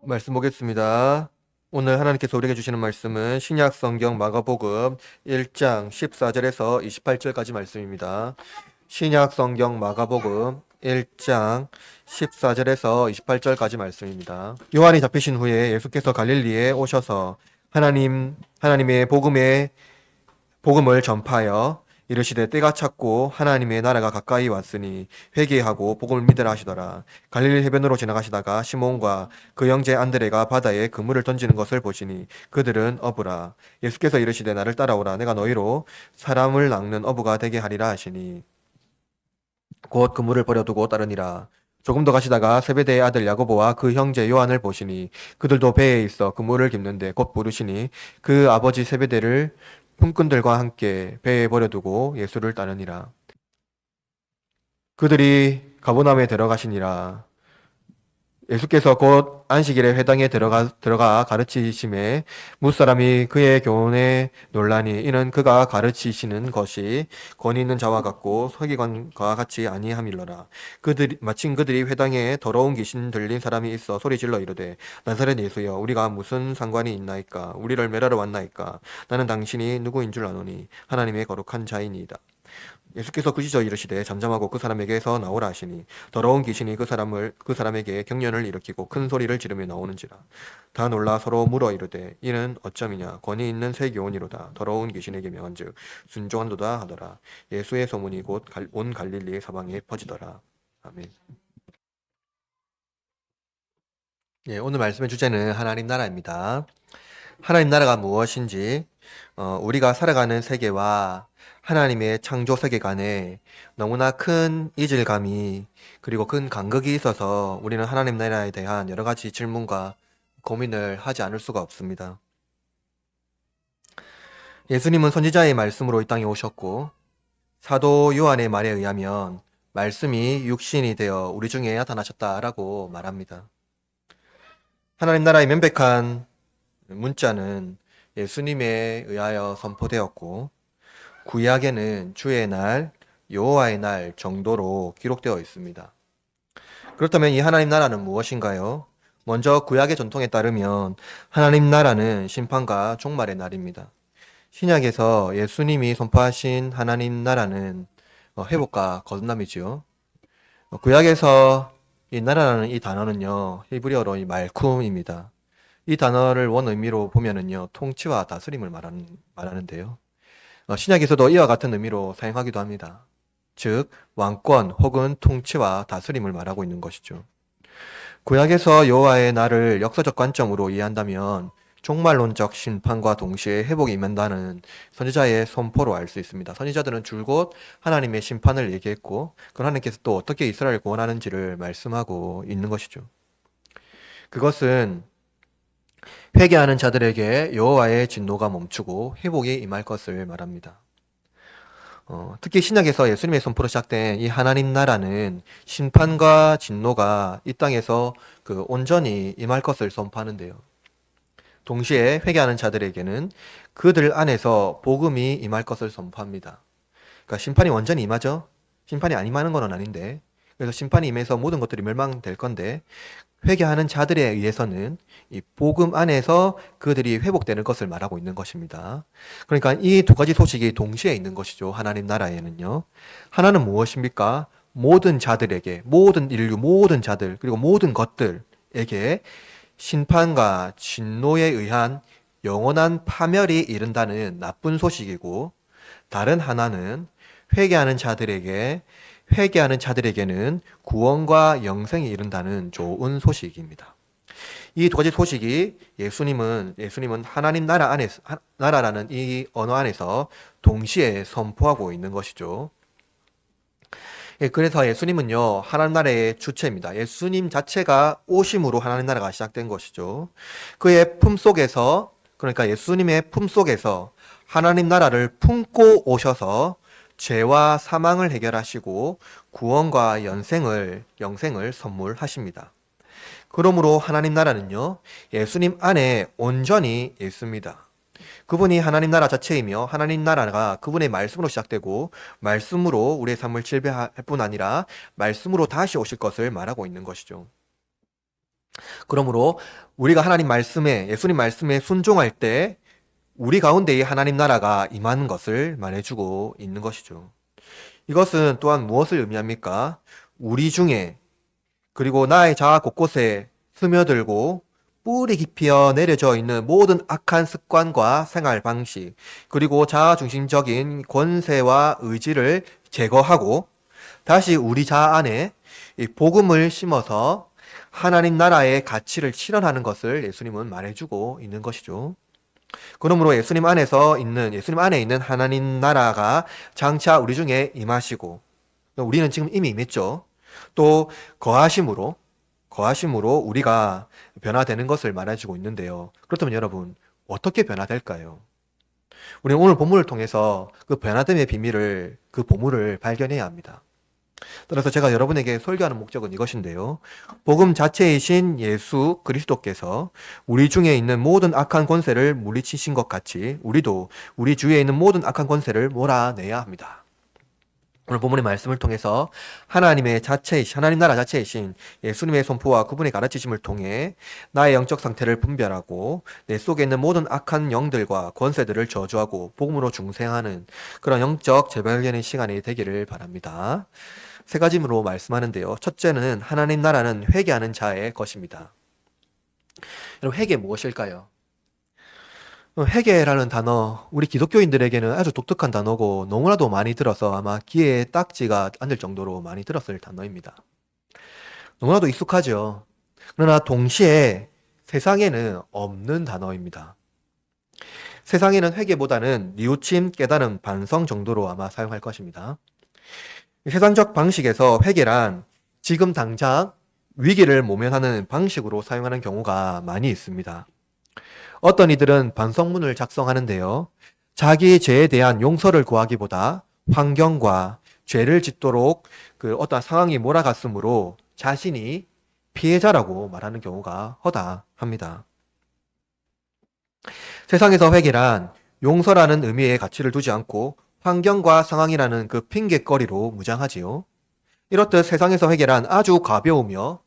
말씀 보겠습니다. 오늘 하나님께서 우리에게 주시는 말씀은 신약 성경 마가복음 1장 14절에서 28절까지 말씀입니다. 신약 성경 마가복음 1장 14절에서 28절까지 말씀입니다. 요한이 잡히신 후에 예수께서 갈릴리에 오셔서 하나님의 복음을 전파하여 이르시되 때가 찼고 하나님의 나라가 가까이 왔으니 회개하고 복음을 믿으라 하시더라. 갈릴리 해변으로 지나가시다가 시몬과 그 형제 안드레가 바다에 그물을 던지는 것을 보시니 그들은 어부라. 예수께서 이르시되 나를 따라오라. 내가 너희로 사람을 낚는 어부가 되게 하리라 하시니 곧 그물을 버려두고 따르니라. 조금 더 가시다가 세베대의 아들 야고보와 그 형제 요한을 보시니 그들도 배에 있어 그물을 깁는데 곧 부르시니 그 아버지 세베대를 품꾼들과 함께 배에 버려두고 예수를 따르니라. 그들이 가버나움에 들어가시니라. 예수께서 곧 안식일에 회당에 들어가 가르치심에 무사람이 그의 교훈에 놀라니 이는 그가 가르치시는 것이 권위 있는 자와 같고 서기관과 같이 아니함일러라. 마침 그들이 회당에 더러운 귀신 들린 사람이 있어 소리질러 이르되 나사렛 예수여 우리가 무슨 상관이 있나이까 우리를 멸하러 왔나이까 나는 당신이 누구인 줄 아노니 하나님의 거룩한 자이니이다. 예수께서 그시저 이르시되 잠잠하고 그 사람에게서 나오라 하시니 더러운 귀신이 그 사람에게 경련을 일으키고 큰 소리를 지르며 나오는지라. 다 놀라 서로 물어 이르되 이는 어쩜이냐 권위 있는 새 교훈이로다. 더러운 귀신에게 명한즉 순종한도다 하더라. 예수의 소문이 곧 온 갈릴리 사방에 퍼지더라. 아멘. 예, 오늘 말씀의 주제는 하나님 나라입니다. 하나님 나라가 무엇인지, 우리가 살아가는 세계와 하나님의 창조 세계 간에 너무나 큰 이질감이 그리고 큰 간극이 있어서 우리는 하나님 나라에 대한 여러 가지 질문과 고민을 하지 않을 수가 없습니다. 예수님은 선지자의 말씀으로 이 땅에 오셨고 사도 요한의 말에 의하면 말씀이 육신이 되어 우리 중에 나타나셨다라고 말합니다. 하나님 나라의 명백한 문자는 예수님에 의하여 선포되었고 구약에는 주의 날, 여호와의 날 정도로 기록되어 있습니다. 그렇다면 이 하나님 나라는 무엇인가요? 먼저 구약의 전통에 따르면 하나님 나라는 심판과 종말의 날입니다. 신약에서 예수님이 선포하신 하나님 나라는 회복과 거듭남이지요. 구약에서 이 나라라는 이 단어는요, 히브리어로 이 말쿰입니다. 이 단어를 원 의미로 보면은요, 통치와 다스림을 말하는데요. 신약에서도 이와 같은 의미로 사용하기도 합니다. 즉, 왕권 혹은 통치와 다스림을 말하고 있는 것이죠. 구약에서 여호와의 날을 역사적 관점으로 이해한다면 종말론적 심판과 동시에 회복이 임한다는 선지자의 선포로 알 수 있습니다. 선지자들은 줄곧 하나님의 심판을 얘기했고 그 하나님께서 또 어떻게 이스라엘을 구원하는지를 말씀하고 있는 것이죠. 그것은 회개하는 자들에게 여호와의 진노가 멈추고 회복이 임할 것을 말합니다. 특히 신약에서 예수님의 선포로 시작된 이 하나님 나라는 심판과 진노가 이 땅에서 온전히 임할 것을 선포하는데요. 동시에 회개하는 자들에게는 그들 안에서 복음이 임할 것을 선포합니다. 그러니까 심판이 완전히 임하죠? 심판이 안 임하는 건 아닌데, 그래서 심판이 임해서 모든 것들이 멸망될 건데, 회개하는 자들에 의해서는 이 복음 안에서 그들이 회복되는 것을 말하고 있는 것입니다. 그러니까 이 두 가지 소식이 동시에 있는 것이죠. 하나님 나라에는요. 하나는 무엇입니까? 모든 자들에게, 모든 인류, 모든 자들, 그리고 모든 것들에게 심판과 진노에 의한 영원한 파멸이 이른다는 나쁜 소식이고, 다른 하나는 회개하는 자들에게는 구원과 영생이 이른다는 좋은 소식입니다. 이 두 가지 소식이 예수님은 하나님 나라라는 이 언어 안에서 동시에 선포하고 있는 것이죠. 예, 그래서 예수님은요, 하나님 나라의 주체입니다. 예수님 자체가 오심으로 하나님 나라가 시작된 것이죠. 그의 품속에서, 그러니까 예수님의 품속에서 하나님 나라를 품고 오셔서 죄와 사망을 해결하시고 구원과 영생을 선물하십니다. 그러므로 하나님 나라는요, 예수님 안에 온전히 있습니다. 그분이 하나님 나라 자체이며 하나님 나라가 그분의 말씀으로 시작되고 말씀으로 우리의 삶을 지배할 뿐 아니라 말씀으로 다시 오실 것을 말하고 있는 것이죠. 그러므로 우리가 하나님 말씀에, 예수님 말씀에 순종할 때 우리 가운데에 하나님 나라가 임하는 것을 말해주고 있는 것이죠. 이것은 또한 무엇을 의미합니까? 우리 중에, 그리고 나의 자아 곳곳에 스며들고 뿌리 깊이어 내려져 있는 모든 악한 습관과 생활 방식, 그리고 자아 중심적인 권세와 의지를 제거하고 다시 우리 자아 안에 이 복음을 심어서 하나님 나라의 가치를 실현하는 것을 예수님은 말해주고 있는 것이죠. 그러므로 예수님 안에 있는 하나님 나라가 장차 우리 중에 임하시고, 우리는 지금 이미 임했죠. 또 거하심으로 우리가 변화되는 것을 말해주고 있는데요. 그렇다면 여러분, 어떻게 변화될까요? 우리는 오늘 본문을 통해서 그 변화됨의 비밀을, 그 보물을 발견해야 합니다. 따라서 제가 여러분에게 설교하는 목적은 이것인데요. 복음 자체이신 예수 그리스도께서 우리 중에 있는 모든 악한 권세를 물리치신 것 같이 우리도 우리 주위에 있는 모든 악한 권세를 몰아내야 합니다. 오늘 본문의 말씀을 통해서 하나님 나라 자체이신 예수님의 선포와 그분의 가르치심을 통해 나의 영적 상태를 분별하고 내 속에 있는 모든 악한 영들과 권세들을 저주하고 복음으로 중생하는 그런 영적 재발견의 시간이 되기를 바랍니다. 세 가지로 말씀하는데요. 첫째는 하나님 나라는 회개하는 자의 것입니다. 여러분, 회개 무엇일까요? 회개라는 단어, 우리 기독교인들에게는 아주 독특한 단어고 너무나도 많이 들어서 아마 귀에 딱지가 앉을 정도로 많이 들었을 단어입니다. 너무나도 익숙하죠. 그러나 동시에 세상에는 없는 단어입니다. 세상에는 회개보다는 뉘우침, 깨달음, 반성 정도로 아마 사용할 것입니다. 세상적 방식에서 회개란 지금 당장 위기를 모면하는 방식으로 사용하는 경우가 많이 있습니다. 어떤 이들은 반성문을 작성하는데요. 자기 죄에 대한 용서를 구하기보다 환경과 죄를 짓도록 어떤 상황이 몰아갔으므로 자신이 피해자라고 말하는 경우가 허다합니다. 세상에서 회개란 용서라는 의미의 가치를 두지 않고 환경과 상황이라는 그 핑곗거리로 무장하지요. 이렇듯 세상에서 회개란 아주 가벼우며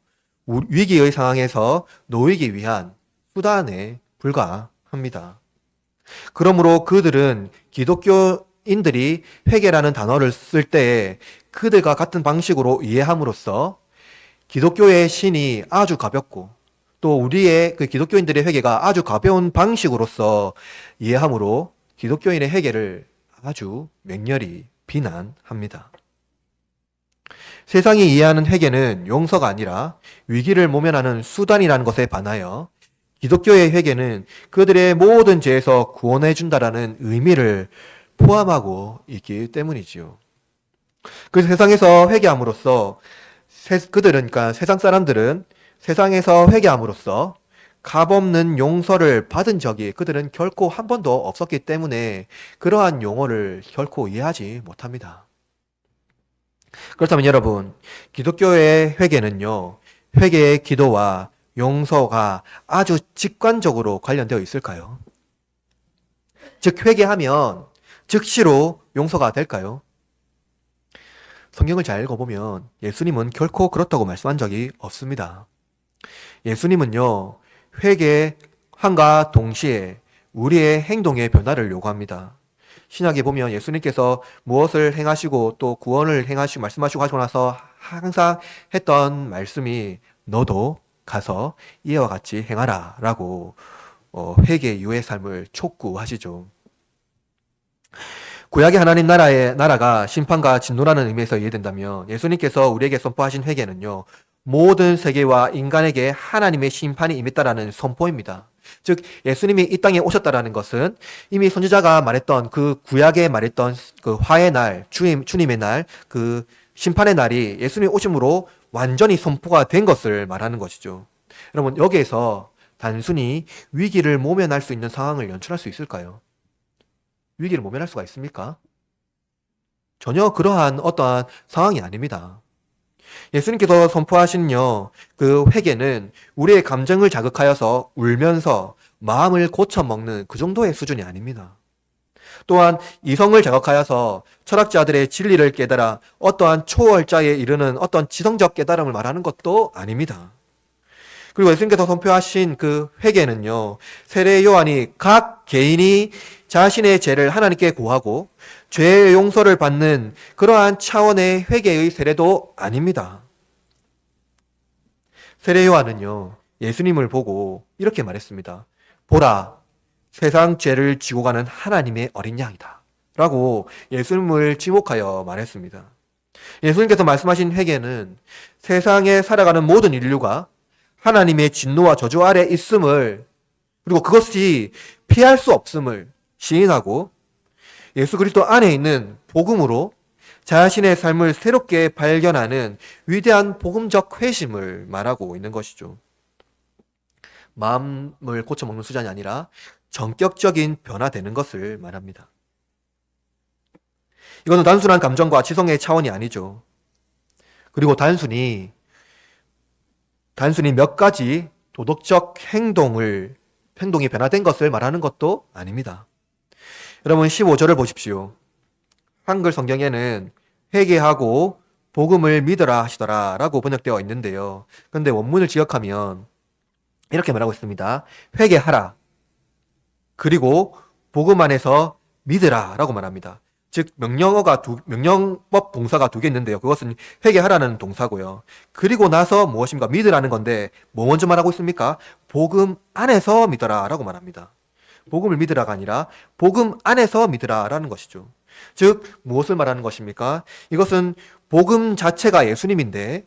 위기의 상황에서 놓이기 위한 수단에 불과합니다. 그러므로 그들은 기독교인들이 회개라는 단어를 쓸 때에 그들과 같은 방식으로 이해함으로써 기독교의 신이 아주 가볍고 또 우리의 그 기독교인들의 회개가 아주 가벼운 방식으로서 이해함으로 기독교인의 회개를 아주 맹렬히 비난합니다. 세상이 이해하는 회개는 용서가 아니라 위기를 모면하는 수단이라는 것에 반하여 기독교의 회개는 그들의 모든 죄에서 구원해 준다라는 의미를 포함하고 있기 때문이지요. 그 세상에서 회개함으로써 그러니까 세상 사람들은 세상에서 회개함으로써 값없는 용서를 받은 적이 그들은 결코 한 번도 없었기 때문에 그러한 용어를 결코 이해하지 못합니다. 그렇다면 여러분, 기독교의 회개는요, 회개의 기도와 용서가 아주 직관적으로 관련되어 있을까요? 즉, 회개하면 즉시로 용서가 될까요? 성경을 잘 읽어보면 예수님은 결코 그렇다고 말씀한 적이 없습니다. 예수님은요, 회개함과 동시에 우리의 행동의 변화를 요구합니다. 신약에 보면 예수님께서 무엇을 행하시고 또 구원을 행하시고 말씀하시고 하시고 나서 항상 했던 말씀이 너도 가서 이와 같이 행하라 라고 회개 이후의 삶을 촉구하시죠. 구약의 하나님 나라가 심판과 진노라는 의미에서 이해된다면 예수님께서 우리에게 선포하신 회개는요, 모든 세계와 인간에게 하나님의 심판이 임했다라는 선포입니다. 즉 예수님이 이 땅에 오셨다라는 것은 이미 선지자가 말했던 그 구약에 말했던 그 화의 날, 주님의 날, 그 심판의 날이 예수님이 오심으로 완전히 선포가 된 것을 말하는 것이죠. 여러분, 여기에서 단순히 위기를 모면할 수 있는 상황을 연출할 수 있을까요? 위기를 모면할 수가 있습니까? 전혀 그러한 어떠한 상황이 아닙니다. 예수님께서 선포하신요, 그 회개는 우리의 감정을 자극하여서 울면서 마음을 고쳐먹는 그 정도의 수준이 아닙니다. 또한 이성을 자극하여서 철학자들의 진리를 깨달아 어떠한 초월자에 이르는 어떤 지성적 깨달음을 말하는 것도 아닙니다. 그리고 예수님께서 선포하신 그 회개는요, 세례 요한이 각 개인이 자신의 죄를 하나님께 고하고 죄의 용서를 받는 그러한 차원의 회개의 세례도 아닙니다. 세례 요한은요, 예수님을 보고 이렇게 말했습니다. 보라, 세상 죄를 지고 가는 하나님의 어린 양이다. 라고 예수님을 지목하여 말했습니다. 예수님께서 말씀하신 회개는 세상에 살아가는 모든 인류가 하나님의 진노와 저주 아래 있음을, 그리고 그것이 피할 수 없음을 시인하고 예수 그리스도 안에 있는 복음으로 자신의 삶을 새롭게 발견하는 위대한 복음적 회심을 말하고 있는 것이죠. 마음을 고쳐먹는 수단이 아니라 전격적인 변화되는 것을 말합니다. 이거는 단순한 감정과 지성의 차원이 아니죠. 그리고 단순히 몇 가지 도덕적 행동이 변화된 것을 말하는 것도 아닙니다. 여러분 15절을 보십시오. 한글 성경에는 회개하고 복음을 믿어라 하시더라 라고 번역되어 있는데요. 그런데 원문을 지역하면 이렇게 말하고 있습니다. 회개하라. 그리고 복음 안에서 믿으라 라고 말합니다. 즉 명령법 동사가 두 개 있는데요. 그것은 회개하라는 동사고요. 그리고 나서 무엇입니까? 믿으라는 건데 뭐 먼저 말하고 있습니까? 복음 안에서 믿어라 라고 말합니다. 복음을 믿으라가 아니라 복음 안에서 믿으라라는 것이죠. 즉 무엇을 말하는 것입니까? 이것은 복음 자체가 예수님인데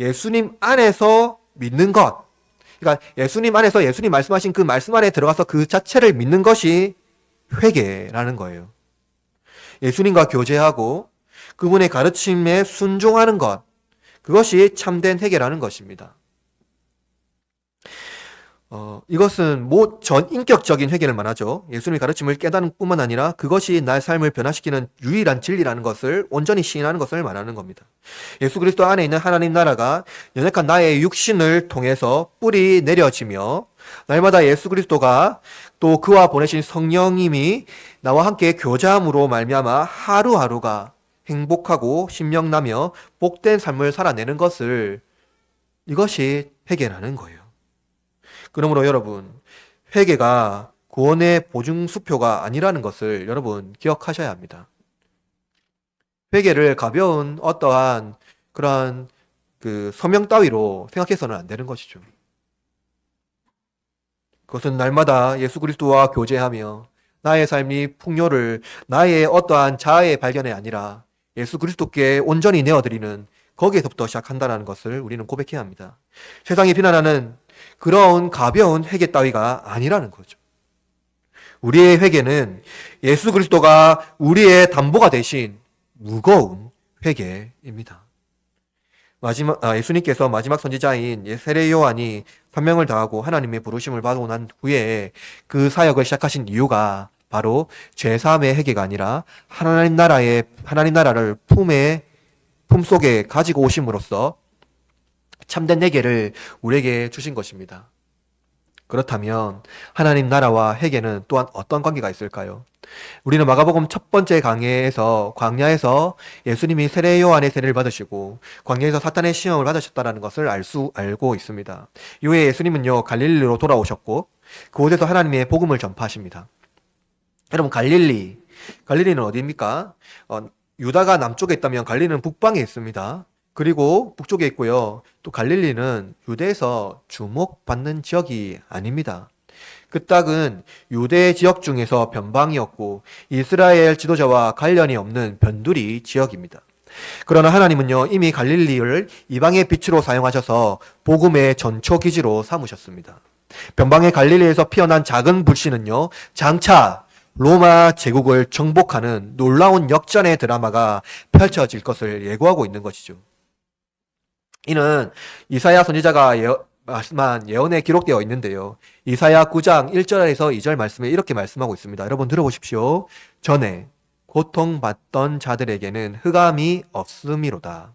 예수님 안에서 믿는 것, 그러니까 예수님 안에서 예수님 말씀하신 그 말씀 안에 들어가서 그 자체를 믿는 것이 회개라는 거예요. 예수님과 교제하고 그분의 가르침에 순종하는 것, 그것이 참된 회개라는 것입니다. 이것은 전 인격적인 회개를 말하죠. 예수님의 가르침을 깨닫는 뿐만 아니라 그것이 나의 삶을 변화시키는 유일한 진리라는 것을 온전히 시인하는 것을 말하는 겁니다. 예수 그리스도 안에 있는 하나님 나라가 연약한 나의 육신을 통해서 뿌리 내려지며 날마다 예수 그리스도가 또 그와 보내신 성령님이 나와 함께 교제함으로 말미암아 하루하루가 행복하고 신명나며 복된 삶을 살아내는 것을, 이것이 회개라는 거예요. 그러므로 여러분, 회개가 구원의 보증수표가 아니라는 것을 여러분 기억하셔야 합니다. 회개를 가벼운 어떠한 그러한 서명 따위로 생각해서는 안 되는 것이죠. 그것은 날마다 예수 그리스도와 교제하며 나의 삶이 풍요를 나의 어떠한 자아의 발견이 아니라 예수 그리스도께 온전히 내어드리는, 거기에서부터 시작한다는 것을 우리는 고백해야 합니다. 세상이 비난하는 그런 가벼운 회개 따위가 아니라는 거죠. 우리의 회개는 예수 그리스도가 우리의 담보가 되신 무거운 회개입니다. 예수님께서 마지막 선지자인 세례 요한이 사명을 다하고 하나님의 부르심을 받고 난 후에 그 사역을 시작하신 이유가 바로 죄사함의 회개가 아니라 하나님 나라를 품속에 가지고 오심으로써 참된 회개를 우리에게 주신 것입니다. 그렇다면 하나님 나라와 회개는 또한 어떤 관계가 있을까요? 우리는 마가복음 첫 번째 강해에서 광야에서 예수님이 세례 요한의 세례를 받으시고 광야에서 사탄의 시험을 받으셨다는 것을 알고 있습니다. 이후에 예수님은요 갈릴리로 돌아오셨고 그곳에서 하나님의 복음을 전파하십니다. 여러분 갈릴리는 어디입니까? 유다가 남쪽에 있다면 갈릴리는 북방에 있습니다. 그리고 북쪽에 있고요. 또 갈릴리는 유대에서 주목받는 지역이 아닙니다. 그 땅은 유대 지역 중에서 변방이었고 이스라엘 지도자와 관련이 없는 변두리 지역입니다. 그러나 하나님은요 이미 갈릴리를 이방의 빛으로 사용하셔서 복음의 전초기지로 삼으셨습니다. 변방의 갈릴리에서 피어난 작은 불씨는요 장차 로마 제국을 정복하는 놀라운 역전의 드라마가 펼쳐질 것을 예고하고 있는 것이죠. 이는 이사야 선지자가 말씀한 예언에 기록되어 있는데요. 이사야 9장 1절에서 2절 말씀에 이렇게 말씀하고 있습니다. 여러분 들어보십시오. 전에 고통받던 자들에게는 흑암이 없음이로다.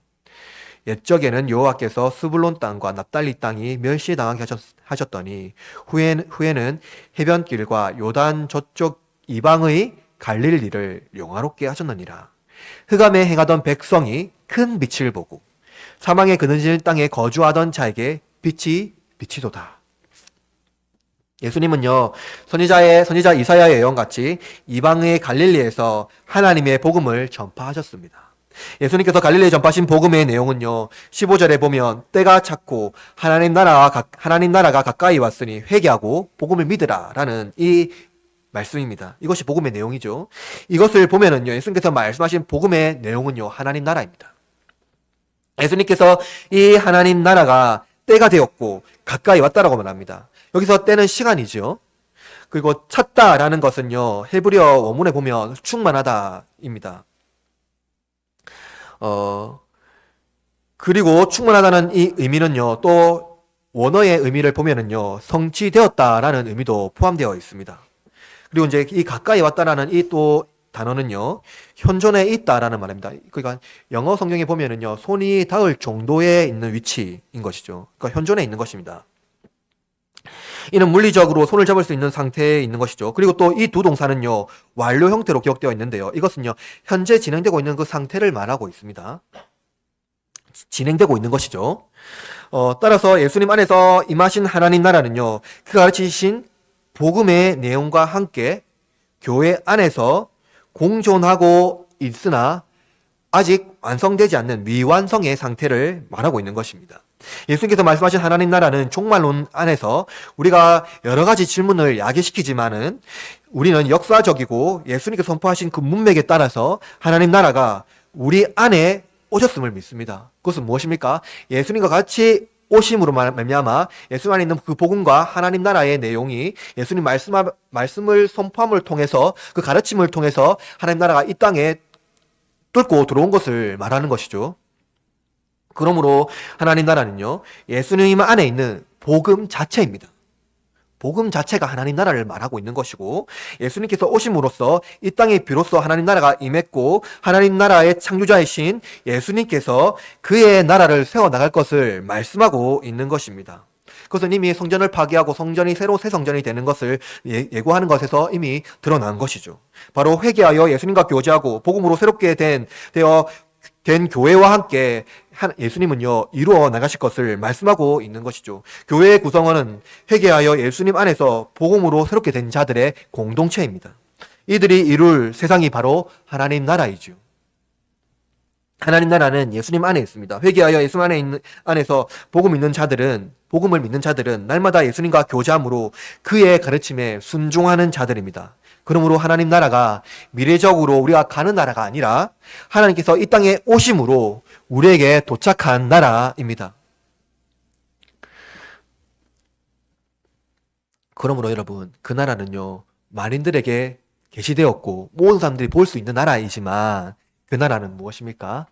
옛적에는 여호와께서 스불론 땅과 납달리 땅이 멸시당하게 하셨더니 후에는 해변길과 요단 저쪽 이방의 갈릴리를 영화롭게 하셨느니라. 흑암에 행하던 백성이 큰 빛을 보고 사망의 그늘진 땅에 거주하던 자에게 빛이 빛이도다. 예수님은요, 선지자 이사야의 예언같이 이방의 갈릴리에서 하나님의 복음을 전파하셨습니다. 예수님께서 갈릴리에 전파하신 복음의 내용은요, 15절에 보면 때가 찼고 하나님 나라가 가까이 왔으니 회개하고 복음을 믿으라 라는 이 말씀입니다. 이것이 복음의 내용이죠. 이것을 보면은요, 예수님께서 말씀하신 복음의 내용은요, 하나님 나라입니다. 예수님께서 이 하나님 나라가 때가 되었고 가까이 왔다라고 말합니다. 여기서 때는 시간이죠. 그리고 찼다라는 것은요, 헤브리어 원문에 보면 충만하다입니다. 그리고 충만하다는 이 의미는요, 또 원어의 의미를 보면은요, 성취되었다라는 의미도 포함되어 있습니다. 그리고 이제 이 가까이 왔다라는 이 또 단어는요, 현존에 있다라는 말입니다. 그러니까 영어 성경에 보면은요, 손이 닿을 정도에 있는 위치인 것이죠. 그러니까 현존에 있는 것입니다. 이는 물리적으로 손을 잡을 수 있는 상태에 있는 것이죠. 그리고 또 이 두 동사는요, 완료 형태로 기억되어 있는데요. 이것은요, 현재 진행되고 있는 그 상태를 말하고 있습니다. 진행되고 있는 것이죠. 따라서 예수님 안에서 임하신 하나님 나라는요, 그가 가르치신 복음의 내용과 함께 교회 안에서 공존하고 있으나 아직 완성되지 않는 미완성의 상태를 말하고 있는 것입니다. 예수님께서 말씀하신 하나님 나라는 종말론 안에서 우리가 여러 가지 질문을 야기시키지만은 우리는 역사적이고 예수님께서 선포하신 그 문맥에 따라서 하나님 나라가 우리 안에 오셨음을 믿습니다. 그것은 무엇입니까? 예수님과 같이 오심으로 말미암아 예수님 안에 있는 그 복음과 하나님 나라의 내용이 예수님 말씀을 선포함을 통해서 그 가르침을 통해서 하나님 나라가 이 땅에 뚫고 들어온 것을 말하는 것이죠. 그러므로 하나님 나라는요, 예수님 안에 있는 복음 자체입니다. 복음 자체가 하나님 나라를 말하고 있는 것이고, 예수님께서 오심으로써 이 땅에 비로소 하나님 나라가 임했고, 하나님 나라의 창조자이신 예수님께서 그의 나라를 세워나갈 것을 말씀하고 있는 것입니다. 그것은 이미 성전을 파괴하고 성전이 새로 새 성전이 되는 것을 예고하는 것에서 이미 드러난 것이죠. 바로 회개하여 예수님과 교제하고 복음으로 새롭게 된 교회와 함께 예수님은요, 이루어 나가실 것을 말씀하고 있는 것이죠. 교회의 구성원은 회개하여 예수님 안에서 복음으로 새롭게 된 자들의 공동체입니다. 이들이 이룰 세상이 바로 하나님 나라이죠. 하나님 나라는 예수님 안에 있습니다. 회개하여 예수님 안에서 복음을 믿는 자들은 날마다 예수님과 교제함으로 그의 가르침에 순종하는 자들입니다. 그러므로 하나님 나라가 미래적으로 우리가 가는 나라가 아니라 하나님께서 이 땅에 오심으로 우리에게 도착한 나라입니다. 그러므로 여러분, 그 나라는요, 만인들에게 계시되었고 모든 사람들이 볼 수 있는 나라이지만 그 나라는 무엇입니까?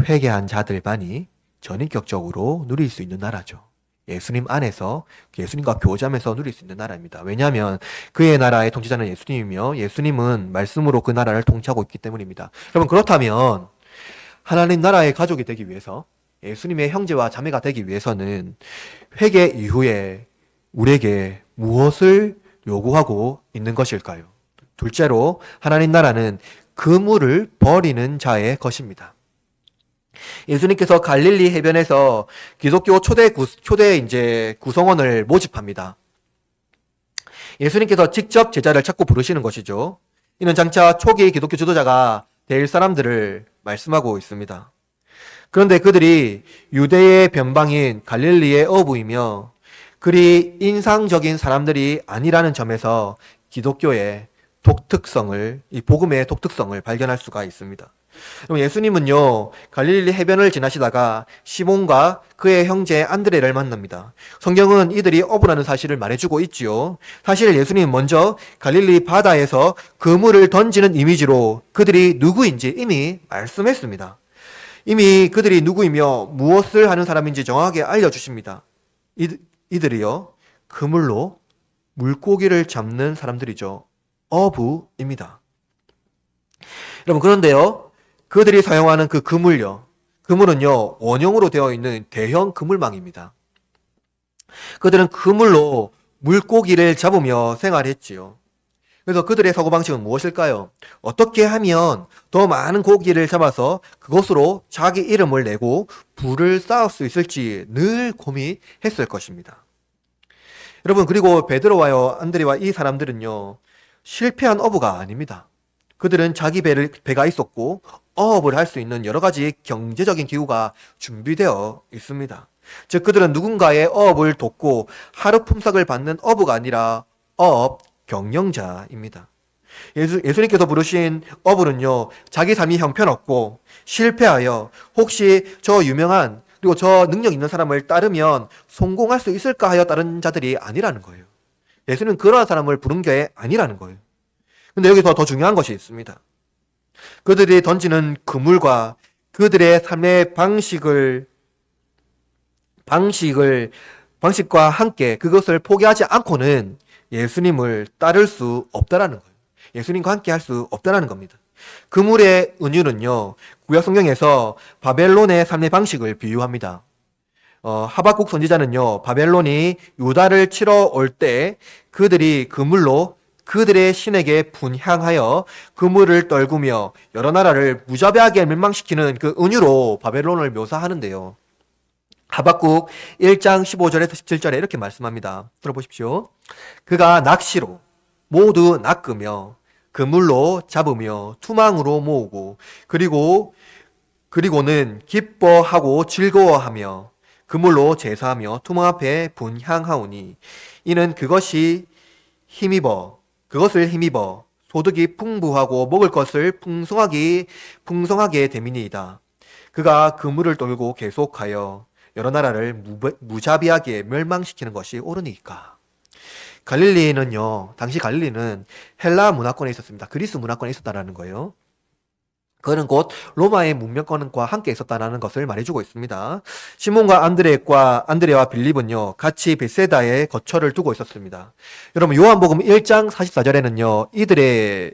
회개한 자들만이 전인격적으로 누릴 수 있는 나라죠. 예수님 안에서, 예수님과 교제하면서 누릴 수 있는 나라입니다. 왜냐하면 그의 나라의 통치자는 예수님이며 예수님은 말씀으로 그 나라를 통치하고 있기 때문입니다. 여러분, 그렇다면 하나님 나라의 가족이 되기 위해서, 예수님의 형제와 자매가 되기 위해서는 회개 이후에 우리에게 무엇을 요구하고 있는 것일까요? 둘째로, 하나님 나라는 그물을 버리는 자의 것입니다. 예수님께서 갈릴리 해변에서 기독교 초대 구성원을 모집합니다. 예수님께서 직접 제자를 찾고 부르시는 것이죠. 이는 장차 초기 기독교 지도자가 될 사람들을 말씀하고 있습니다. 그런데 그들이 유대의 변방인 갈릴리의 어부이며 그리 인상적인 사람들이 아니라는 점에서 기독교의 독특성을, 이 복음의 독특성을 발견할 수가 있습니다. 예수님은요, 갈릴리 해변을 지나시다가 시몬과 그의 형제 안드레를 만납니다. 성경은 이들이 어부라는 사실을 말해주고 있지요. 사실 예수님은 먼저 갈릴리 바다에서 그물을 던지는 이미지로 그들이 누구인지 이미 말씀했습니다. 이미 그들이 누구이며 무엇을 하는 사람인지 정확하게 알려주십니다. 이들이요, 그물로 물고기를 잡는 사람들이죠. 어부입니다. 여러분, 그런데요, 그들이 사용하는 그 그물은요, 원형으로 되어 있는 대형 그물망입니다. 그들은 그물로 물고기를 잡으며 생활했지요. 그래서 그들의 사고방식은 무엇일까요? 어떻게 하면 더 많은 고기를 잡아서 그것으로 자기 이름을 내고 부를 쌓을 수 있을지 늘 고민했을 것입니다. 여러분, 그리고 베드로와요, 안드레와 이 사람들은요, 실패한 어부가 아닙니다. 그들은 자기 배가 있었고 어업을 할 수 있는 여러 가지 경제적인 기구가 준비되어 있습니다. 즉 그들은 누군가의 어업을 돕고 하루 품삯을 받는 어부가 아니라 어업 경영자입니다. 예수님께서 부르신 어부는요, 자기 삶이 형편없고 실패하여 혹시 저 유명한 그리고 저 능력 있는 사람을 따르면 성공할 수 있을까 하여 따른 자들이 아니라는 거예요. 예수는 그러한 사람을 부른 게 아니라는 거예요. 근데 여기서 더 중요한 것이 있습니다. 그들이 던지는 그물과 그들의 삶의 방식과 함께 그것을 포기하지 않고는 예수님을 따를 수 없다라는 거예요. 예수님과 함께 할 수 없다라는 겁니다. 그물의 은유는요, 구약 성경에서 바벨론의 삶의 방식을 비유합니다. 하박국 선지자는요, 바벨론이 유다를 치러 올 때 그들이 그물로 그들의 신에게 분향하여 그물을 떨구며 여러 나라를 무자비하게 멸망시키는 그 은유로 바벨론을 묘사하는데요. 하박국 1장 15절에서 17절에 이렇게 말씀합니다. 들어보십시오. 그가 낚시로 모두 낚으며 그물로 잡으며 투망으로 모으고 그리고는 기뻐하고 즐거워하며 그물로 제사하며 투망 앞에 분향하오니 이는 그것을 힘입어 소득이 풍부하고 먹을 것을 풍성하게 됨이니이다. 그가 그물을 떨고 계속하여 여러 나라를 무자비하게 멸망시키는 것이 옳으니까. 당시 갈릴리는 헬라 문화권에 있었습니다. 그리스 문화권에 있었다는 거예요. 그는 곧 로마의 문명권과 함께 있었다는 것을 말해주고 있습니다. 시몬과 안드레와 빌립은요, 같이 베세다에 거처를 두고 있었습니다. 여러분, 요한복음 1장 44절에는요, 이들의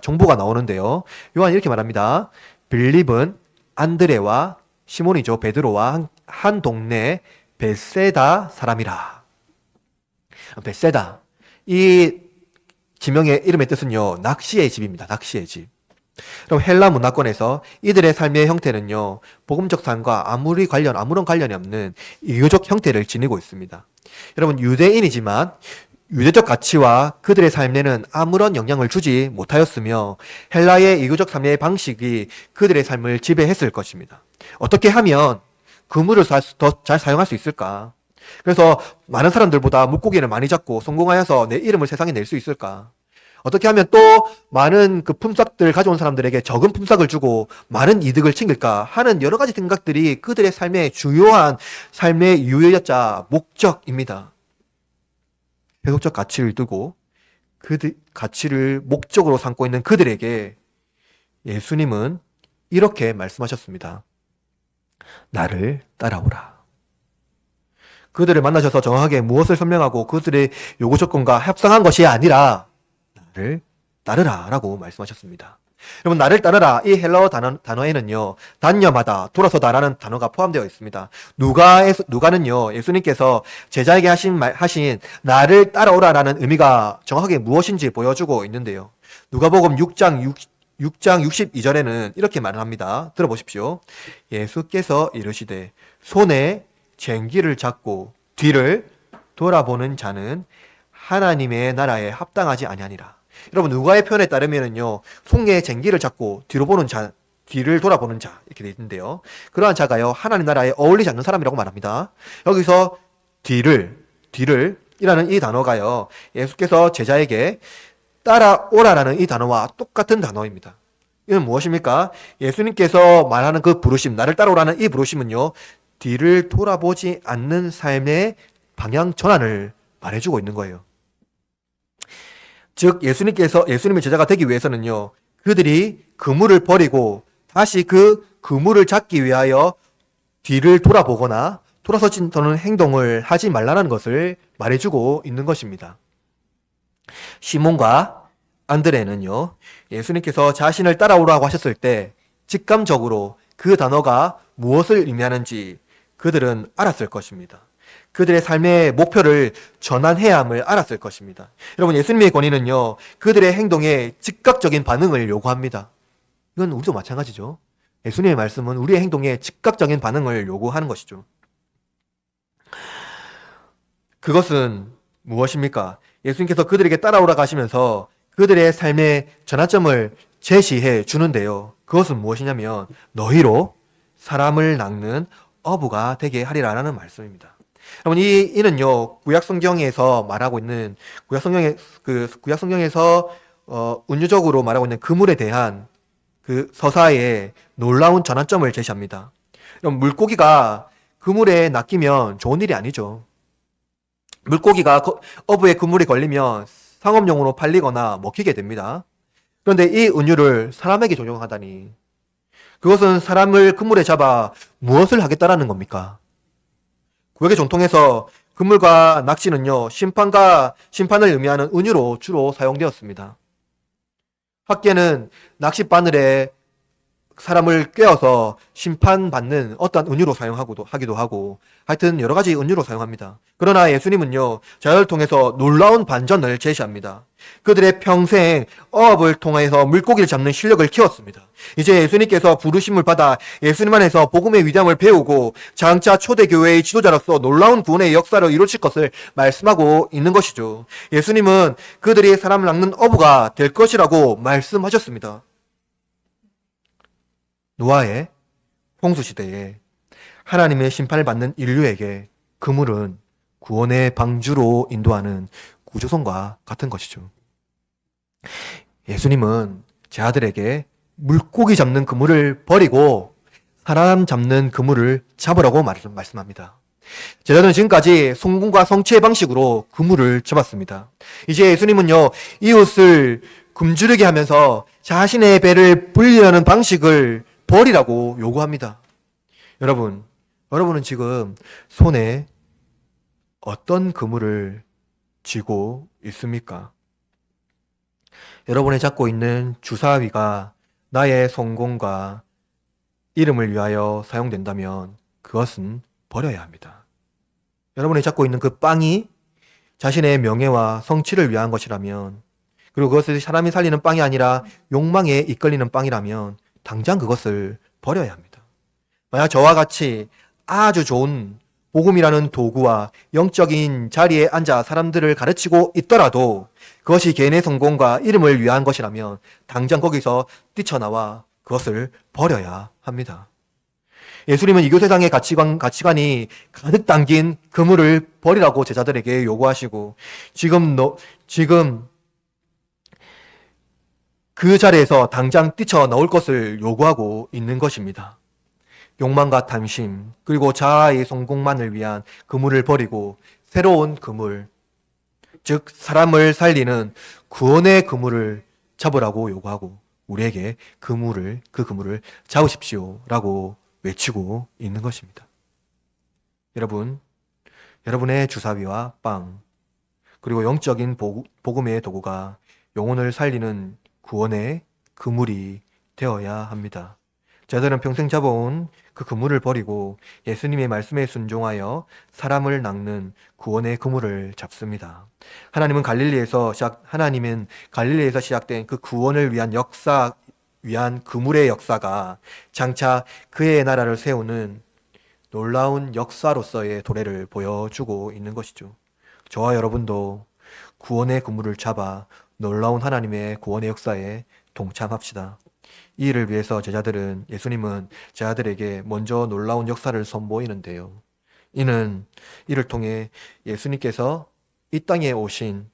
정보가 나오는데요. 요한 이렇게 말합니다. 빌립은 안드레와 시몬이죠, 베드로와 한 동네 베세다 사람이라. 베세다. 이 지명의 이름의 뜻은요, 낚시의 집입니다. 낚시의 집. 그럼 헬라 문화권에서 이들의 삶의 형태는요, 복음적 삶과 아무런 관련이 없는 이교적 형태를 지니고 있습니다. 여러분, 유대인이지만 유대적 가치와 그들의 삶에는 아무런 영향을 주지 못하였으며 헬라의 이교적 삶의 방식이 그들의 삶을 지배했을 것입니다. 어떻게 하면 그물을 더 잘 사용할 수 있을까? 그래서 많은 사람들보다 물고기를 많이 잡고 성공하여서 내 이름을 세상에 낼 수 있을까? 어떻게 하면 또 많은 그 품삯들 가져온 사람들에게 적은 품삯을 주고 많은 이득을 챙길까 하는 여러 가지 생각들이 그들의 삶의 주요한 삶의 유효자 목적입니다. 세속적 가치를 두고 그 가치를 목적으로 삼고 있는 그들에게 예수님은 이렇게 말씀하셨습니다. 나를 따라오라. 그들을 만나셔서 정확하게 무엇을 설명하고 그들의 요구 조건과 협상한 것이 아니라 나를 따르라 라고 말씀하셨습니다. 여러분, 나를 따르라, 이 헬라어 단어에는요, 단념하다, 돌아서다라는 단어가 포함되어 있습니다. 누가는요, 예수님께서 제자에게 하신 나를 따라오라라는 의미가 정확하게 무엇인지 보여주고 있는데요. 누가복음 6장 62절에는 이렇게 말을 합니다. 들어보십시오. 예수께서 이르시되 손에 쟁기를 잡고 뒤를 돌아보는 자는 하나님의 나라에 합당하지 아니하니라. 여러분, 누가의 표현에 따르면은요, 손에 쟁기를 잡고 뒤를 돌아보는 자 이렇게 되어 있는데요. 그러한 자가요, 하나님 나라에 어울리지 않는 사람이라고 말합니다. 여기서 뒤를이라는 이 단어가요, 예수께서 제자에게 따라오라라는 이 단어와 똑같은 단어입니다. 이건 무엇입니까? 예수님께서 말하는 그 부르심, 나를 따라오라는 이 부르심은요, 뒤를 돌아보지 않는 삶의 방향 전환을 말해주고 있는 거예요. 즉, 예수님의 제자가 되기 위해서는요, 그들이 그물을 버리고 다시 그 그물을 잡기 위하여 뒤를 돌아보거나 돌아서는 행동을 하지 말라는 것을 말해주고 있는 것입니다. 시몬과 안드레는요, 예수님께서 자신을 따라오라고 하셨을 때 직감적으로 그 단어가 무엇을 의미하는지 그들은 알았을 것입니다. 그들의 삶의 목표를 전환해야 함을 알았을 것입니다. 여러분, 예수님의 권위는요, 그들의 행동에 즉각적인 반응을 요구합니다. 이건 우리도 마찬가지죠. 예수님의 말씀은 우리의 행동에 즉각적인 반응을 요구하는 것이죠. 그것은 무엇입니까? 예수님께서 그들에게 따라오라 가시면서 그들의 삶의 전환점을 제시해 주는데요. 그것은 무엇이냐면 너희로 사람을 낚는 어부가 되게 하리라라는 말씀입니다. 여러분 이는요 구약 성경에서 말하고 있는 구약 성경에서 운유적으로 말하고 있는 그물에 대한 그 서사에 놀라운 전환점을 제시합니다. 여러분 물고기가 그물에 낚이면 좋은 일이 아니죠. 물고기가 어부의 그물에 걸리면 상업용으로 팔리거나 먹히게 됩니다. 그런데 이 은유를 사람에게 적용하다니 그것은 사람을 그물에 잡아 무엇을 하겠다라는 겁니까? 구약의 전통에서 그물과 낚시는요 심판을 의미하는 은유로 주로 사용되었습니다. 학계는 낚싯바늘에 사람을 꿰어서 심판받는 어떠한 은유로 하기도 하고 하여튼 여러 가지 은유로 사용합니다. 그러나 예수님은요 자연을 통해서 놀라운 반전을 제시합니다. 그들의 평생 어업을 통해서 물고기를 잡는 실력을 키웠습니다. 이제 예수님께서 부르심을 받아 예수님 안에서 복음의 위대함을 배우고 장차 초대교회의 지도자로서 놀라운 구원의 역사를 이루실 것을 말씀하고 있는 것이죠. 예수님은 그들이 사람을 낚는 어부가 될 것이라고 말씀하셨습니다. 노아의 홍수시대에 하나님의 심판을 받는 인류에게 그물은 구원의 방주로 인도하는 구조선과 같은 것이죠. 예수님은 제 아들에게 물고기 잡는 그물을 버리고 사람 잡는 그물을 잡으라고 말씀합니다. 제자들은 지금까지 성공과 성취의 방식으로 그물을 잡았습니다. 이제 예수님은요 이웃을 굶주리게 하면서 자신의 배를 불리려는 방식을 버리라고 요구합니다. 여러분은 지금 손에 어떤 그물을 쥐고 있습니까? 여러분이 잡고 있는 주사위가 나의 성공과 이름을 위하여 사용된다면 그것은 버려야 합니다. 여러분이 잡고 있는 그 빵이 자신의 명예와 성취를 위한 것이라면 그리고 그것을 사람이 살리는 빵이 아니라 욕망에 이끌리는 빵이라면 당장 그것을 버려야 합니다. 만약 저와 같이 아주 좋은 복음이라는 도구와 영적인 자리에 앉아 사람들을 가르치고 있더라도 그것이 개인의 성공과 이름을 위한 것이라면 당장 거기서 뛰쳐나와 그것을 버려야 합니다. 예수님은 이교 세상의 가치관이 가득 담긴 그물을 버리라고 제자들에게 요구하시고 지금 그 자리에서 당장 뛰쳐나올 것을 요구하고 있는 것입니다. 욕망과 탐심, 그리고 자아의 성공만을 위한 그물을 버리고 새로운 그물, 즉 사람을 살리는 구원의 그물을 잡으라고 요구하고 우리에게 그 그물을 잡으십시오라고 외치고 있는 것입니다. 여러분의 주사위와 빵, 그리고 영적인 복음의 도구가 영혼을 살리는 구원의 그물이 되어야 합니다. 저들은 평생 잡아온 그 그물을 버리고 예수님의 말씀에 순종하여 사람을 낚는 구원의 그물을 잡습니다. 하나님은 갈릴리에서 시작된 그 구원을 위한 그물의 역사가 장차 그의 나라를 세우는 놀라운 역사로서의 도래를 보여주고 있는 것이죠. 저와 여러분도 구원의 그물을 잡아 놀라운 하나님의 구원의 역사에 동참합시다. 이 일을 위해서 예수님은 제자들에게 먼저 놀라운 역사를 선보이는데요. 이를 통해 예수님께서 이 땅에 오신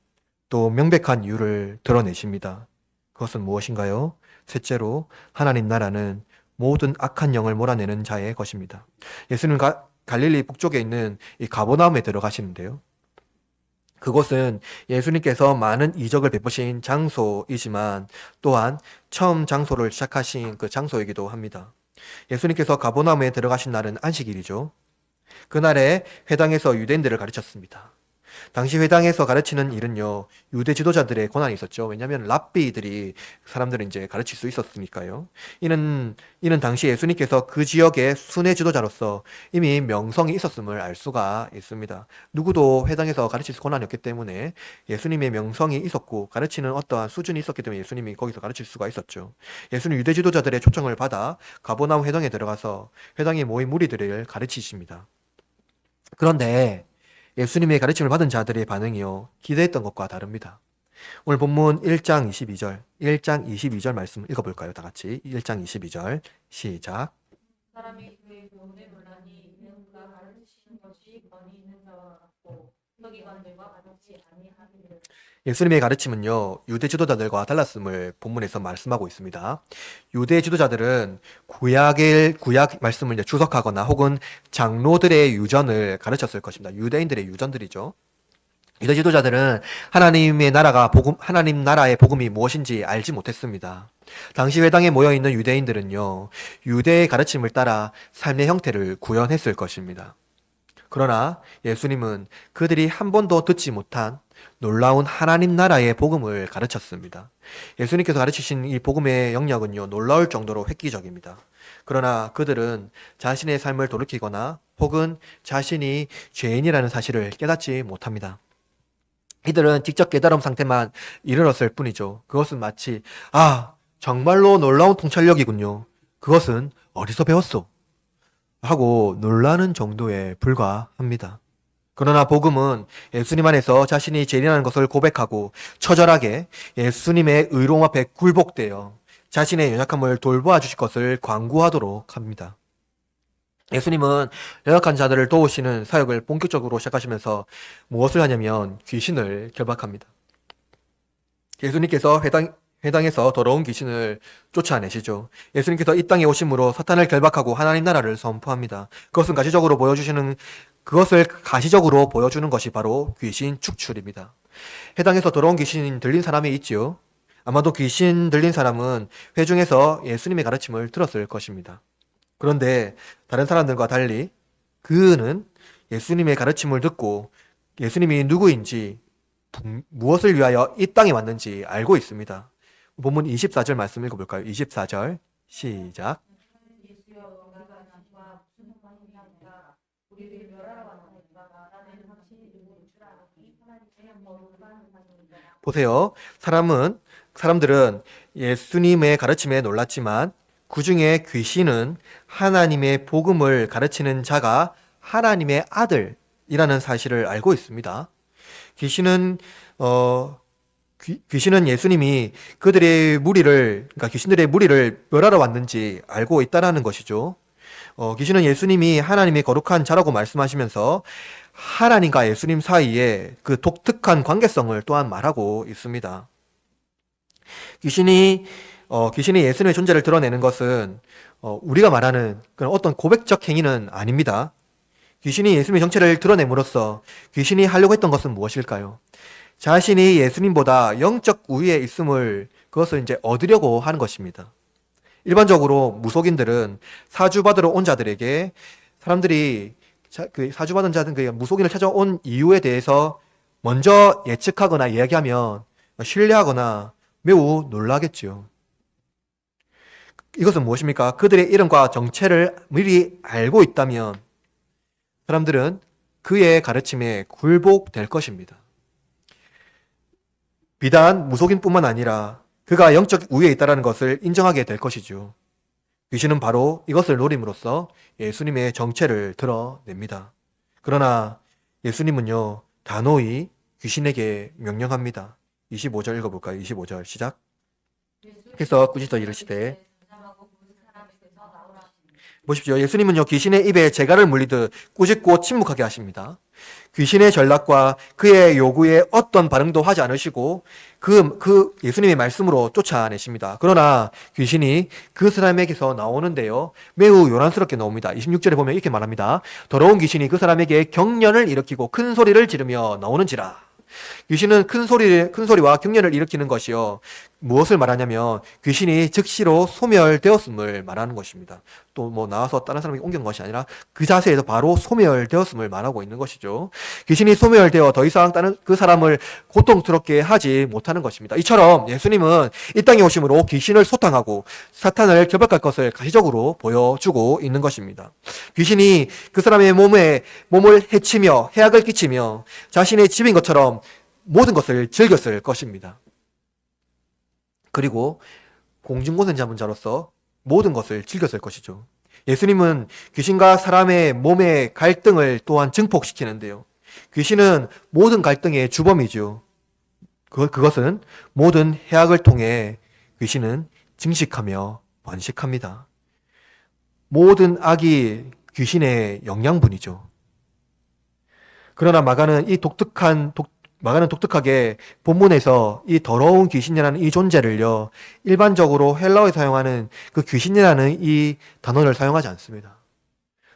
또 명백한 이유를 드러내십니다. 그것은 무엇인가요? 셋째로 하나님 나라는 모든 악한 영을 몰아내는 자의 것입니다. 예수님은 갈릴리 북쪽에 있는 이 가버나움에 들어가시는데요. 그곳은 예수님께서 많은 이적을 베푸신 장소이지만 또한 처음 장소를 시작하신 그 장소이기도 합니다. 예수님께서 가버나움에 들어가신 날은 안식일이죠. 그날에 회당에서 유대인들을 가르쳤습니다. 당시 회당에서 가르치는 일은요, 유대 지도자들의 권한이 있었죠. 왜냐하면 랍비들이 사람들을 이제 가르칠 수 있었으니까요. 이는 당시 예수님께서 그 지역의 순회 지도자로서 이미 명성이 있었음을 알 수가 있습니다. 누구도 회당에서 가르칠 권한이 없기 때문에 예수님의 명성이 있었고 가르치는 어떠한 수준이 있었기 때문에 예수님이 거기서 가르칠 수가 있었죠. 예수님 유대 지도자들의 초청을 받아 가버나움 회당에 들어가서 회당에 모인 무리들을 가르치십니다. 그런데 예수님의 가르침을 받은 자들의 반응이요. 기대했던 것과 다릅니다. 오늘 본문 1장 22절 말씀 읽어볼까요? 다 같이 1장 22절 시작. 사람이 그의 교훈에 놀라니 이는 그가 가르치시는 것이 권위 있는 자와 같고 서기관들과 같지 아니하기를. 예수님의 가르침은요, 유대 지도자들과 달랐음을 본문에서 말씀하고 있습니다. 유대 지도자들은 구약 말씀을 이제 주석하거나 혹은 장로들의 유전을 가르쳤을 것입니다. 유대인들의 유전들이죠. 유대 지도자들은 하나님 나라의 복음이 무엇인지 알지 못했습니다. 당시 회당에 모여 있는 유대인들은요, 유대의 가르침을 따라 삶의 형태를 구현했을 것입니다. 그러나 예수님은 그들이 한 번도 듣지 못한 놀라운 하나님 나라의 복음을 가르쳤습니다. 예수님께서 가르치신 이 복음의 영역은요, 놀라울 정도로 획기적입니다. 그러나 그들은 자신의 삶을 돌이키거나 혹은 자신이 죄인이라는 사실을 깨닫지 못합니다. 이들은 직접 깨달음 상태만 이르렀을 뿐이죠. 그것은 마치 정말로 놀라운 통찰력이군요. 그것은 어디서 배웠소? 하고 놀라는 정도에 불과합니다. 그러나 복음은 예수님 안에서 자신이 죄인이라는 것을 고백하고 처절하게 예수님의 의로움 앞에 굴복되어 자신의 연약함을 돌보아 주실 것을 광구하도록 합니다. 예수님은 연약한 자들을 도우시는 사역을 본격적으로 시작하시면서 무엇을 하냐면 귀신을 결박합니다. 예수님께서 회당에서 더러운 귀신을 쫓아내시죠. 예수님께서 이 땅에 오심으로 사탄을 결박하고 하나님 나라를 선포합니다. 그것을 가시적으로 보여주는 것이 바로 귀신 축출입니다. 회당에서 더러운 귀신 들린 사람이 있지요. 아마도 귀신 들린 사람은 회중에서 예수님의 가르침을 들었을 것입니다. 그런데 다른 사람들과 달리 그는 예수님의 가르침을 듣고 예수님이 누구인지 무엇을 위하여 이 땅에 왔는지 알고 있습니다. 본문 24절 말씀 읽어볼까요? 24절 시작. 예수여 너가 나와 무슨 상관이냐 내가 우리를 멸하러 왔나이까 나는 당신이 누구인 줄 아노니 하나님의 거룩한 자입니다. 보세요. 사람들은 예수님의 가르침에 놀랐지만 그 중에 귀신은 하나님의 복음을 가르치는 자가 하나님의 아들이라는 사실을 알고 있습니다. 귀신은 예수님이 귀신들의 무리를 멸하러 왔는지 알고 있다라는 것이죠. 귀신은 예수님이 하나님의 거룩한 자라고 말씀하시면서 하나님과 예수님 사이에 그 독특한 관계성을 또한 말하고 있습니다. 귀신이 예수님의 존재를 드러내는 것은 우리가 말하는 그런 어떤 고백적 행위는 아닙니다. 귀신이 예수님의 정체를 드러냄으로써 귀신이 하려고 했던 것은 무엇일까요? 자신이 예수님보다 영적 우위에 있음을 그것을 이제 얻으려고 하는 것입니다. 일반적으로 무속인들은 사주받으러 온 자들에게 사람들이 사주받은 자들 무속인을 찾아온 이유에 대해서 먼저 예측하거나 이야기하면 신뢰하거나 매우 놀라겠지요. 이것은 무엇입니까? 그들의 이름과 정체를 미리 알고 있다면 사람들은 그의 가르침에 굴복될 것입니다. 비단 무속인뿐만 아니라 그가 영적 우위에 있다는 것을 인정하게 될 것이죠. 귀신은 바로 이것을 노림으로써 예수님의 정체를 드러냅니다. 그러나 예수님은요, 단호히 귀신에게 명령합니다. 25절 읽어볼까요? 25절 시작. 그래서 꾸짖어 이르시되 보십시오. 예수님은요, 귀신의 입에 재갈을 물리듯 꾸짖고 침묵하게 하십니다. 귀신의 전략과 그의 요구에 어떤 반응도 하지 않으시고 예수님의 말씀으로 쫓아내십니다. 그러나 귀신이 그 사람에게서 나오는데요, 매우 요란스럽게 나옵니다. 26절에 보면 이렇게 말합니다. 더러운 귀신이 그 사람에게 경련을 일으키고 큰 소리를 지르며 나오는지라. 귀신은 큰 소리와 경련을 일으키는 것이요, 무엇을 말하냐면 귀신이 즉시로 소멸되었음을 말하는 것입니다. 또 나와서 다른 사람에게 옮긴 것이 아니라 그 자세에서 바로 소멸되었음을 말하고 있는 것이죠. 귀신이 소멸되어 더 이상 다른 그 사람을 고통스럽게 하지 못하는 것입니다. 이처럼 예수님은 이 땅에 오심으로 귀신을 소탕하고 사탄을 결박할 것을 가시적으로 보여주고 있는 것입니다. 귀신이 그 사람의 몸을 해치며 해악을 끼치며 자신의 집인 것처럼 모든 것을 즐겼을 것입니다. 그리고 공중고생 잡은 자로서 모든 것을 즐겼을 것이죠. 예수님은 귀신과 사람의 몸의 갈등을 또한 증폭시키는데요, 귀신은 모든 갈등의 주범이죠. 그것은 모든 해악을 통해 귀신은 증식하며 번식합니다. 모든 악이 귀신의 영양분이죠. 그러나 마가는 독특하게 본문에서 이 더러운 귀신이라는 이 존재를요, 일반적으로 헬라어에 사용하는 그 귀신이라는 이 단어를 사용하지 않습니다.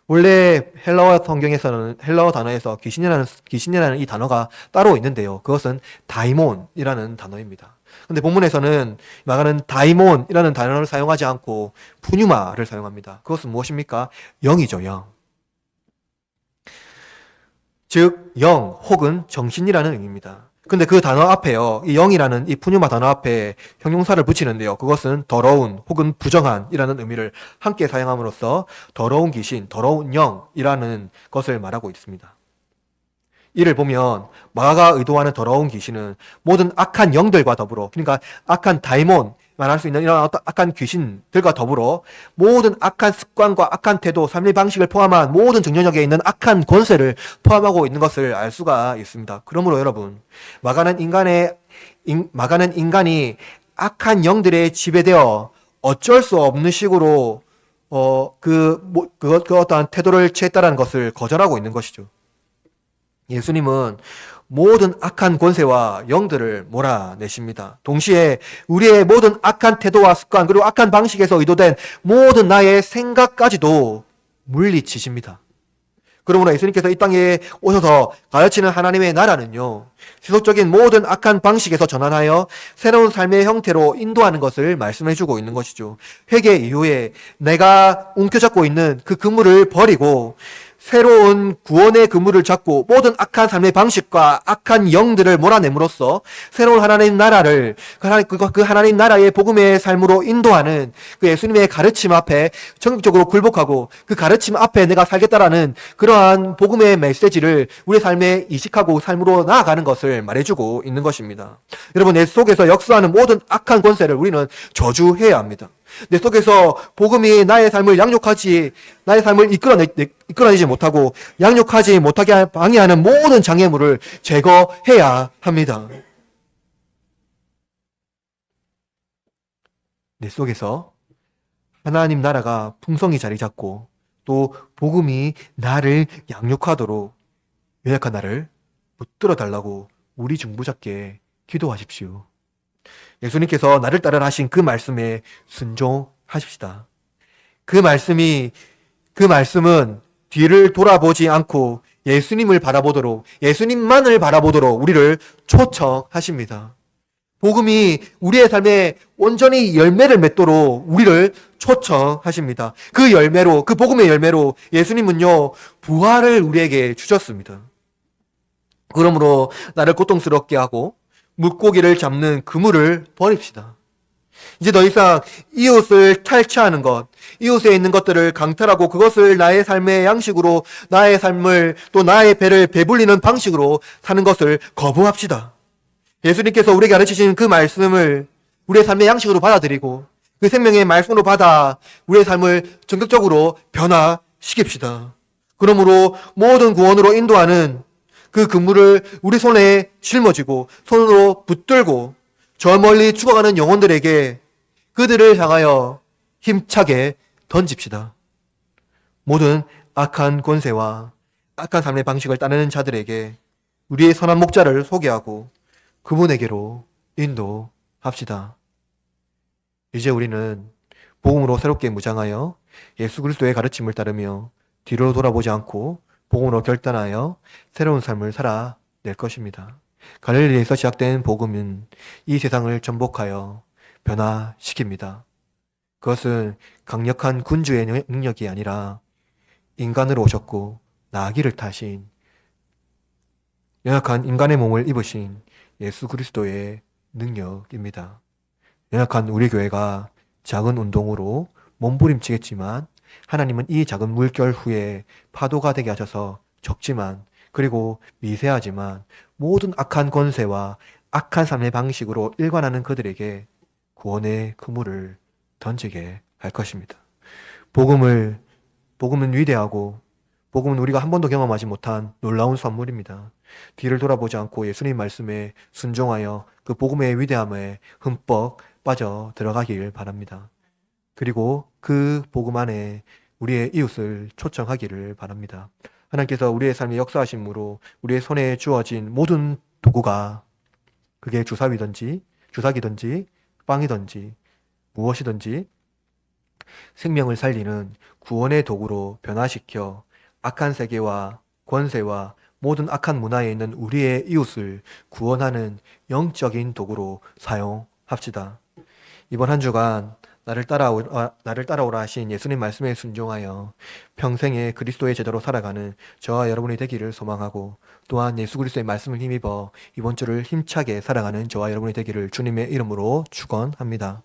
원래 헬라어 단어에서 귀신이라는 이 단어가 따로 있는데요. 그것은 다이몬이라는 단어입니다. 근데 본문에서는 마가는 다이몬이라는 단어를 사용하지 않고 푸뉴마를 사용합니다. 그것은 무엇입니까? 영이죠, 영. 즉, 영 혹은 정신이라는 의미입니다. 근데 그 단어 앞에요, 이 영이라는 이 푸뉴마 단어 앞에 형용사를 붙이는데요. 그것은 더러운 혹은 부정한이라는 의미를 함께 사용함으로써 더러운 귀신, 더러운 영이라는 것을 말하고 있습니다. 이를 보면 마가가 의도하는 더러운 귀신은 모든 악한 영들과 더불어, 그러니까 악한 다이몬, 말할 수 있는 이런 어떤 악한 귀신들과 더불어 모든 악한 습관과 악한 태도, 삶의 방식을 포함한 모든 정령역에 있는 악한 권세를 포함하고 있는 것을 알 수가 있습니다. 그러므로 여러분, 마가는 인간이 악한 영들에 지배되어 어쩔 수 없는 식으로 그 어떠한 태도를 취했다라는 것을 거절하고 있는 것이죠. 예수님은 모든 악한 권세와 영들을 몰아내십니다. 동시에 우리의 모든 악한 태도와 습관, 그리고 악한 방식에서 의도된 모든 나의 생각까지도 물리치십니다. 그러므로 예수님께서 이 땅에 오셔서 가르치는 하나님의 나라는요, 세속적인 모든 악한 방식에서 전환하여 새로운 삶의 형태로 인도하는 것을 말씀해주고 있는 것이죠. 회개 이후에 내가 움켜잡고 있는 그 그물을 버리고 새로운 구원의 그물을 잡고 모든 악한 삶의 방식과 악한 영들을 몰아냄으로써 새로운 하나님 나라를 그 하나님 나라의 복음의 삶으로 인도하는 그 예수님의 가르침 앞에 전격적으로 굴복하고 그 가르침 앞에 내가 살겠다라는 그러한 복음의 메시지를 우리 삶에 이식하고 삶으로 나아가는 것을 말해주고 있는 것입니다. 여러분, 내 속에서 역사하는 모든 악한 권세를 우리는 저주해야 합니다. 내 속에서 복음이 나의 삶을 이끌어내지 못하고 양육하지 못하게 방해하는 모든 장애물을 제거해야 합니다. 내 속에서 하나님 나라가 풍성히 자리 잡고 또 복음이 나를 양육하도록 연약한 나를 붙들어 달라고 우리 중보자께 기도하십시오. 예수님께서 나를 따르라 하신 그 말씀에 순종하십시다. 그 말씀은 뒤를 돌아보지 않고 예수님만을 바라보도록 우리를 초청하십니다. 복음이 우리의 삶에 온전히 열매를 맺도록 우리를 초청하십니다. 그 복음의 열매로 예수님은요, 부활을 우리에게 주셨습니다. 그러므로 나를 고통스럽게 하고 물고기를 잡는 그물을 버립시다. 이제 더 이상 이웃을 탈취하는 것, 이웃에 있는 것들을 강탈하고 그것을 나의 삶의 양식으로 나의 삶을 또 나의 배를 배불리는 방식으로 사는 것을 거부합시다. 예수님께서 우리에게 가르치신 그 말씀을 우리의 삶의 양식으로 받아들이고 그 생명의 말씀으로 받아 우리의 삶을 전격적으로 변화시킵시다. 그러므로 모든 구원으로 인도하는 그 그물을 우리 손에 짊어지고 손으로 붙들고 저 멀리 죽어가는 영혼들에게 그들을 향하여 힘차게 던집시다. 모든 악한 권세와 악한 삶의 방식을 따르는 자들에게 우리의 선한 목자를 소개하고 그분에게로 인도합시다. 이제 우리는 복음으로 새롭게 무장하여 예수 그리스도의 가르침을 따르며 뒤로 돌아보지 않고 복음으로 결단하여 새로운 삶을 살아낼 것입니다. 갈릴리에서 시작된 복음은 이 세상을 전복하여 변화시킵니다. 그것은 강력한 군주의 능력이 아니라 인간으로 오셨고 나귀를 타신 연약한 인간의 몸을 입으신 예수 그리스도의 능력입니다. 연약한 우리 교회가 작은 운동으로 몸부림치겠지만 하나님은 이 작은 물결 후에 파도가 되게 하셔서 적지만 그리고 미세하지만 모든 악한 권세와 악한 삶의 방식으로 일관하는 그들에게 구원의 그물을 던지게 할 것입니다. 복음은 위대하고 복음은 우리가 한 번도 경험하지 못한 놀라운 선물입니다. 뒤를 돌아보지 않고 예수님 말씀에 순종하여 그 복음의 위대함에 흠뻑 빠져 들어가길 바랍니다. 그리고 그 복음 안에 우리의 이웃을 초청하기를 바랍니다. 하나님께서 우리의 삶에 역사하심으로 우리의 손에 주어진 모든 도구가 그게 주사기든지 빵이든지 무엇이든지 생명을 살리는 구원의 도구로 변화시켜 악한 세계와 권세와 모든 악한 문화에 있는 우리의 이웃을 구원하는 영적인 도구로 사용합시다. 이번 한 주간 나를 따라오라 하신 예수님 말씀에 순종하여 평생에 그리스도의 제자로 살아가는 저와 여러분이 되기를 소망하고 또한 예수 그리스도의 말씀을 힘입어 이번 주를 힘차게 살아가는 저와 여러분이 되기를 주님의 이름으로 축원합니다.